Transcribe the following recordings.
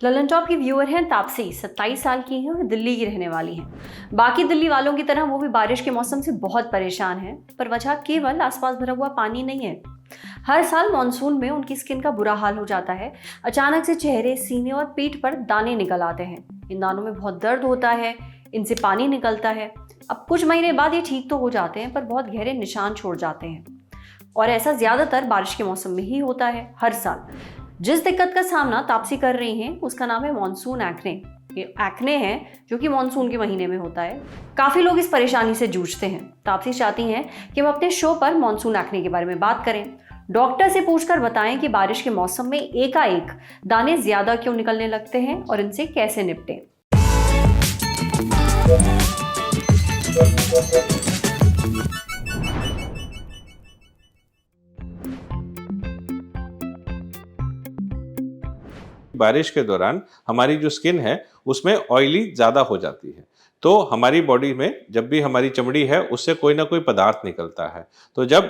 Lalan top की viewer हैं तापसी, 27 साल की हैं और दिल्ली की रहने वाली हैं। बाकी दिल्ली वालों की तरह वो भी बारिश के मौसम से बहुत परेशान हैं, पर वजह केवल आसपास भरा हुआ पानी नहीं है। हर साल मानसून में उनकी स्किन का बुरा हाल हो जाता है। अचानक से चेहरे, सीने और पीठ पर दाने निकल आते हैं। इन दानों में बहुत दर्द होता है, इनसे पानी निकलता है। अब कुछ महीने बाद ये ठीक तो हो जाते हैं, पर बहुत गहरे निशान छोड़ जाते हैं। और ऐसा ज्यादातर बारिश के मौसम में ही होता है, हर साल। जिस दिक्कत का सामना तापसी कर रही हैं उसका नाम है मानसून एक्ने। ये एक्ने है जो कि मानसून के महीने में होता है। काफी लोग इस परेशानी से जूझते हैं। तापसी चाहती हैं कि हम अपने शो पर मानसून एक्ने के बारे में बात करें। डॉक्टर से पूछकर बताएं कि बारिश के मौसम में एकाएक दाने ज्यादा क्यों निकलने लगते हैं और इनसे कैसे निपटें। बारिश के दौरान हमारी जो स्किन है उसमें ऑयली ज़्यादा हो जाती है। तो हमारी बॉडी में जब भी हमारी चमड़ी है उससे कोई ना कोई पदार्थ निकलता है। तो जब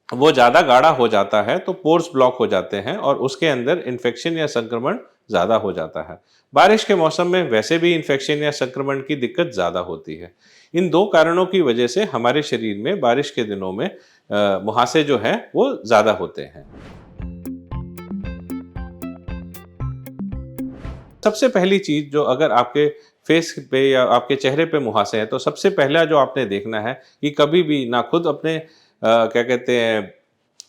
वो ज़्यादा गाढ़ा हो जाता है तो पोर्स ब्लॉक हो जाते हैं और उसके अंदर इन्फेक्शन या संक्रमण ज़्यादा हो जाता है। बारिश के मौसम में वैसे भी इन्फेक्शन या संक्रमण की दिक्कत ज़्यादा होती है। इन दो कारणों की वजह से हमारे शरीर में बारिश के दिनों में मुहासे जो हैं वो ज़्यादा होते हैं। सबसे पहली चीज जो अगर आपके फेस पे या आपके चेहरे पे मुहासे हैं तो सबसे पहला जो आपने देखना है कि कभी भी ना खुद अपने क्या कहते हैं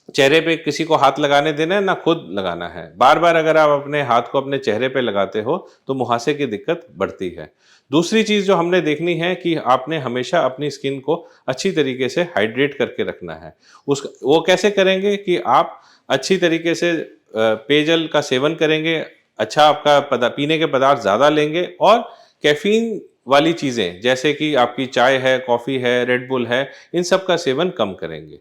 चेहरे पे किसी को हाथ लगाने देना है, ना खुद लगाना है। बार बार अगर आप अपने हाथ को अपने चेहरे पे लगाते हो तो मुहासे की दिक्कत बढ़ती है। दूसरी चीज जो हमने देखनी है कि आपने हमेशा अपनी स्किन को अच्छी तरीके से हाइड्रेट करके रखना है। वो कैसे करेंगे कि आप अच्छी तरीके से पेयजल का सेवन करेंगे, अच्छा आपका पीने के पदार्थ ज़्यादा लेंगे और कैफीन वाली चीज़ें जैसे कि आपकी चाय है, कॉफ़ी है, रेड बुल है, इन सब का सेवन कम करेंगे।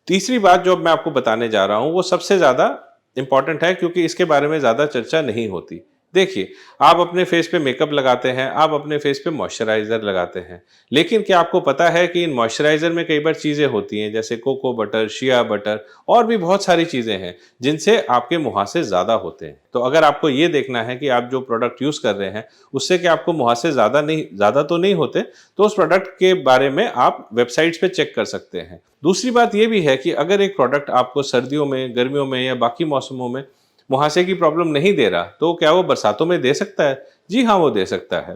तीसरी बात जो मैं आपको बताने जा रहा हूँ वो सबसे ज़्यादा इम्पॉर्टेंट है क्योंकि इसके बारे में ज़्यादा चर्चा नहीं होती। देखिए, आप अपने फेस पे मेकअप लगाते हैं, आप अपने फेस पे मॉइस्चराइज़र लगाते हैं, लेकिन क्या आपको पता है कि इन मॉइस्चराइज़र में कई बार चीज़ें होती हैं जैसे कोको बटर, शिया बटर और भी बहुत सारी चीज़ें हैं जिनसे आपके मुहासे ज़्यादा होते हैं। तो अगर आपको ये देखना है कि आप जो प्रोडक्ट यूज़ कर रहे हैं उससे कि आपको मुहासे ज़्यादा तो नहीं होते, तो उस प्रोडक्ट के बारे में आप वेबसाइट्स पे चेक कर सकते हैं। दूसरी बात ये भी है कि अगर एक प्रोडक्ट आपको सर्दियों में, गर्मियों में या बाकी मौसमों में मुहासे की प्रॉब्लम नहीं दे रहा तो क्या वो बरसातों में दे सकता है? जी हाँ, वो दे सकता है।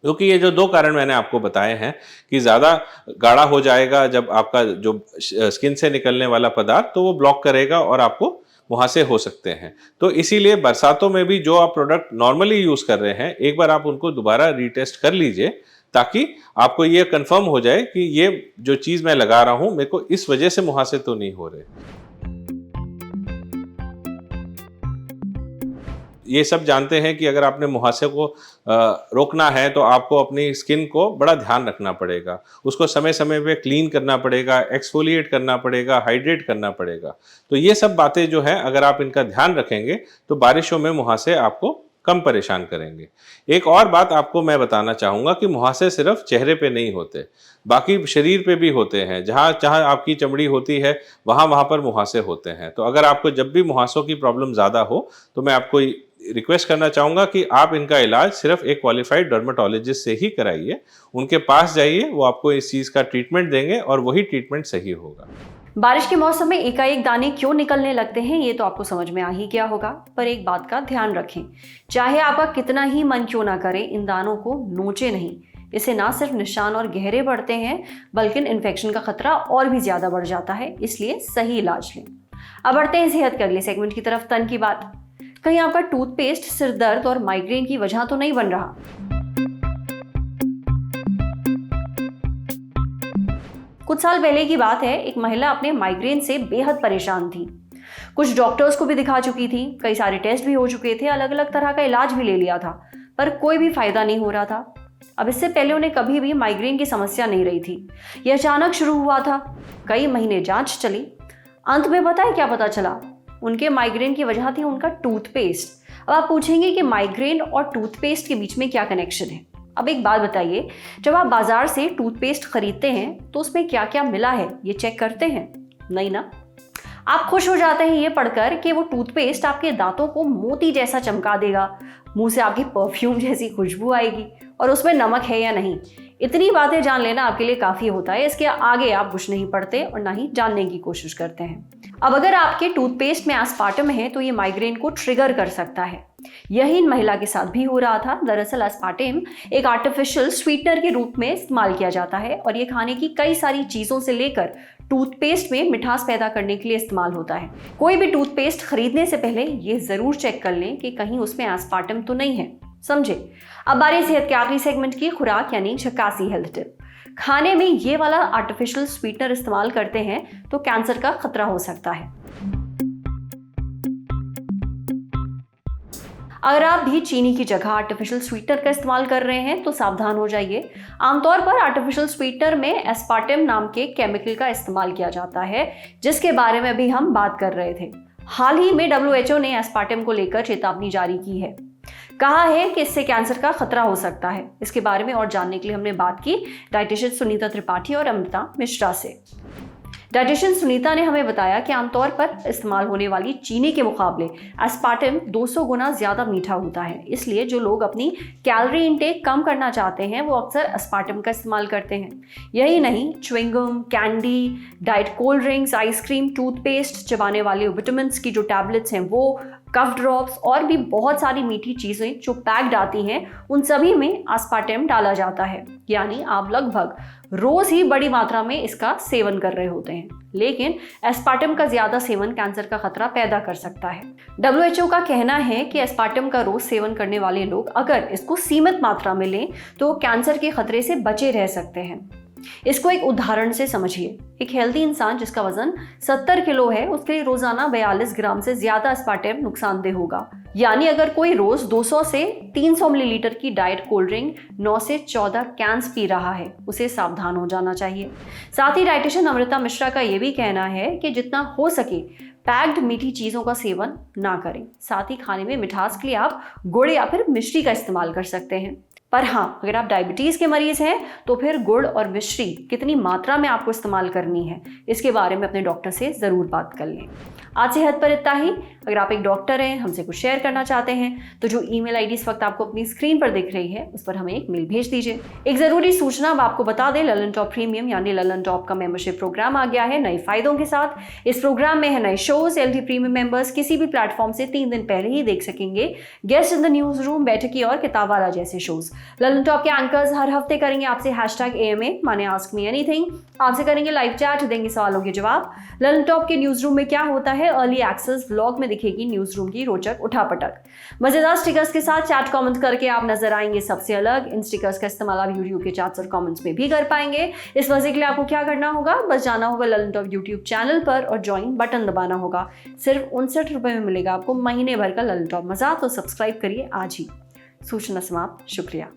क्योंकि ये जो दो कारण मैंने आपको बताए हैं कि ज़्यादा गाढ़ा हो जाएगा जब आपका जो स्किन से निकलने वाला पदार्थ तो वो ब्लॉक करेगा और आपको मुहासे हो सकते हैं। तो इसीलिए बरसातों में भी जो आप प्रोडक्ट नॉर्मली यूज़ कर रहे हैं एक बार आप उनको दोबारा रीटेस्ट कर लीजिए ताकि आपको ये कंफर्म हो जाए कि ये जो चीज़ मैं लगा रहा हूँ मेरे को इस वजह से मुहासे तो नहीं हो रहे। ये सब जानते हैं कि अगर आपने मुहासे को रोकना है तो आपको अपनी स्किन को बड़ा ध्यान रखना पड़ेगा। उसको समय समय पे क्लीन करना पड़ेगा, एक्सफोलिएट करना पड़ेगा, हाइड्रेट करना पड़ेगा। तो ये सब बातें जो है अगर आप इनका ध्यान रखेंगे तो बारिशों में मुहासे आपको कम परेशान करेंगे। एक और बात आपको मैं बताना चाहूँगा कि मुहासे सिर्फ चेहरे पे नहीं होते, बाकी शरीर पे भी होते हैं। जहाँ जहाँ आपकी चमड़ी होती है वहाँ पर मुहासे होते हैं। तो अगर आपको जब भी मुहासों की प्रॉब्लम ज़्यादा हो तो मैं आपको रिक्वेस्ट करना चाहूँगा कि आप इनका इलाज सिर्फ एक क्वालिफाइड डर्मेटोलॉजिस्ट से ही कराइए। उनके पास जाइए, वो आपको इस चीज़ का ट्रीटमेंट देंगे और वही ट्रीटमेंट सही होगा। बारिश के मौसम में एकाएक दाने क्यों निकलने लगते हैं ये तो आपको समझ में आ ही गया होगा, पर एक बात का ध्यान रखें, चाहे आपका कितना ही मन क्यों ना करे, इन दानों को नोचे नहीं। इससे ना सिर्फ निशान और गहरे बढ़ते हैं बल्कि इन्फेक्शन का खतरा और भी ज्यादा बढ़ जाता है, इसलिए सही इलाज लें। अब बढ़ते हैं सेहत के अगले सेगमेंट की तरफ, तन की बात। कहीं आपका टूथपेस्ट सिर दर्द और माइग्रेन की वजह तो नहीं बन रहा? कुछ साल पहले की बात है, एक महिला अपने माइग्रेन से बेहद परेशान थी। कुछ डॉक्टर्स को भी दिखा चुकी थी, कई सारे टेस्ट भी हो चुके थे, अलग अलग तरह का इलाज भी ले लिया था, पर कोई भी फायदा नहीं हो रहा था। अब इससे पहले उन्हें कभी भी माइग्रेन की समस्या नहीं रही थी, यह अचानक शुरू हुआ था। कई महीने जांच चली, अंत में पता है क्या पता चला? उनके माइग्रेन की वजह थी उनका टूथपेस्ट। अब आप पूछेंगे कि माइग्रेन और टूथपेस्ट के बीच में क्या कनेक्शन है? अब एक बात बताइए, जब आप बाजार से टूथपेस्ट खरीदते हैं तो उसमें क्या क्या मिला है ये चेक करते हैं? नहीं ना। आप खुश हो जाते हैं ये पढ़कर कि वो टूथपेस्ट आपके दांतों को मोती जैसा चमका देगा, मुंह से आपकी परफ्यूम जैसी खुशबू आएगी और उसमें नमक है या नहीं। इतनी बातें जान लेना आपके लिए काफ़ी होता है। इसके आगे आप कुछ नहीं पढ़ते और ना ही जानने की कोशिश करते हैं। अब अगर आपके टूथपेस्ट में एस्पार्टम है तो ये माइग्रेन को ट्रिगर कर सकता है। यही इन महिला के साथ भी हो रहा था। दरअसल एस्पार्टम एक आर्टिफिशियल स्वीटनर के रूप में इस्तेमाल किया जाता है और ये खाने की कई सारी चीज़ों से लेकर टूथपेस्ट में मिठास पैदा करने के लिए इस्तेमाल होता है। कोई भी टूथपेस्ट खरीदने से पहले ये ज़रूर चेक कर लें कि कहीं उसमें एस्पार्टम तो नहीं है। समझे। अब बारी सेहत के आखिरी सेगमेंट की, खुराक यानी झकासी हेल्थ टिप। खाने में ये वाला आर्टिफिशियल स्वीटनर इस्तेमाल करते हैं तो कैंसर का खतरा हो सकता है। अगर आप भी चीनी की जगह आर्टिफिशियल स्वीटनर का इस्तेमाल कर रहे हैं तो सावधान हो जाइए। आमतौर पर आर्टिफिशियल स्वीटनर में एस्पार्टम नाम के केमिकल का इस्तेमाल किया जाता है, जिसके बारे में भी हम बात कर रहे थे। हाल ही में WHO ने एस्पार्टम को लेकर चेतावनी जारी की है। कहा है कि इससे कैंसर का खतरा हो सकता है। इसके बारे में और जानने के लिए हमने बात की डाइटिशियन सुनीता त्रिपाठी और अमृता मिश्रा से। डाइटिशियन सुनीता ने हमें बताया कि आमतौर पर इस्तेमाल होने वाली चीनी के मुकाबले एस्पार्टम 200 गुना ज़्यादा मीठा होता है। इसलिए जो लोग अपनी कैलोरी इंटेक कम करना चाहते हैं वो अक्सर एस्पार्टम का इस्तेमाल करते हैं। यही नहीं, chewing gum, candy, diet cold drinks, ice cream, toothpaste, चबाने वाले विटामिन्स की जो टैबलेट्स हैं वो, कफ ड्रॉप्स और भी बहुत सारी मीठी चीज़ें जो पैक्ड आती हैं, उन सभी में एस्पार्टम डाला जाता है। यानी आप लगभग रोज ही बड़ी मात्रा में इसका सेवन कर रहे होते हैं। लेकिन एस्पार्टम का ज्यादा सेवन कैंसर का खतरा पैदा कर सकता है। WHO का कहना है कि एस्पार्टम का रोज सेवन करने वाले लोग अगर इसको सीमित मात्रा में लें तो कैंसर के खतरे से बचे रह सकते हैं। इसको एक उदाहरण से समझिए। एक हेल्दी इंसान जिसका वजन 70 किलो है, उसके लिए रोजाना 42 ग्राम से ज्यादा एस्पार्टम नुकसानदेह होगा। यानी अगर कोई रोज 200 से 300 मिलीलीटर की डाइट कोल्ड ड्रिंक 9 से 14 कैंस पी रहा है, उसे सावधान हो जाना चाहिए। साथ ही डाइटिशियन अमृता मिश्रा का यह भी कहना है कि जितना हो सके पैक्ड मीठी चीज़ों का सेवन ना करें। साथ ही खाने में मिठास के लिए आप गुड़ या फिर मिश्री का इस्तेमाल कर सकते हैं। पर हाँ, अगर आप डायबिटीज़ के मरीज़ हैं तो फिर गुड़ और मिश्री कितनी मात्रा में आपको इस्तेमाल करनी है, इसके बारे में अपने डॉक्टर से ज़रूर बात कर लें। आज सेहत पर इतना ही। अगर आप एक डॉक्टर हैं, हमसे कुछ शेयर करना चाहते हैं तो जो ईमेल आईडी इस वक्त आपको अपनी स्क्रीन पर दिख रही है उस पर हमें एक मेल भेज दीजिए। एक ज़रूरी सूचना अब आपको बता दें, ललन टॉप प्रीमियम यानी ललन टॉप का मेंबरशिप प्रोग्राम आ गया है नए फ़ायदों के साथ। इस प्रोग्राम में है नए शोज़। LT प्रीमियम मेंबर्स किसी भी प्लेटफॉर्म से 3 दिन पहले ही देख सकेंगे guest in the news room, बैठकी और किताब वाला जैसे शोज़। ललन टॉप के एंकर्स हर हफ्ते करेंगे आपसे #AMA माने आस्क मी एनीथिंग। आपसे करेंगे लाइव चैट, देंगे सवालों के जवाब। ललन टॉप के न्यूज़ रूम में क्या होता है, अर्ली एक्सेस व्लॉग में दिखेगी न्यूज़ रूम की रोचक उठापटक। मजेदार स्टिकर्स के साथ चैट कमेंट करके आप नजर आएंगे सबसे अलग। इन स्टिकर्स का इस्तेमाल आप यूट्यूब के चैट्स और कमेंट्स में भी कर पाएंगे। इस मजे के लिए आपको क्या करना होगा, बस जाना होगा ललन टॉप यूट्यूब चैनल पर और ज्वाइन बटन दबाना होगा। सिर्फ 59 रुपये में मिलेगा आपको महीने भर का ललन टॉप मजा। तो सब्सक्राइब करिए आज ही। सूचना समाप्त। शुक्रिया।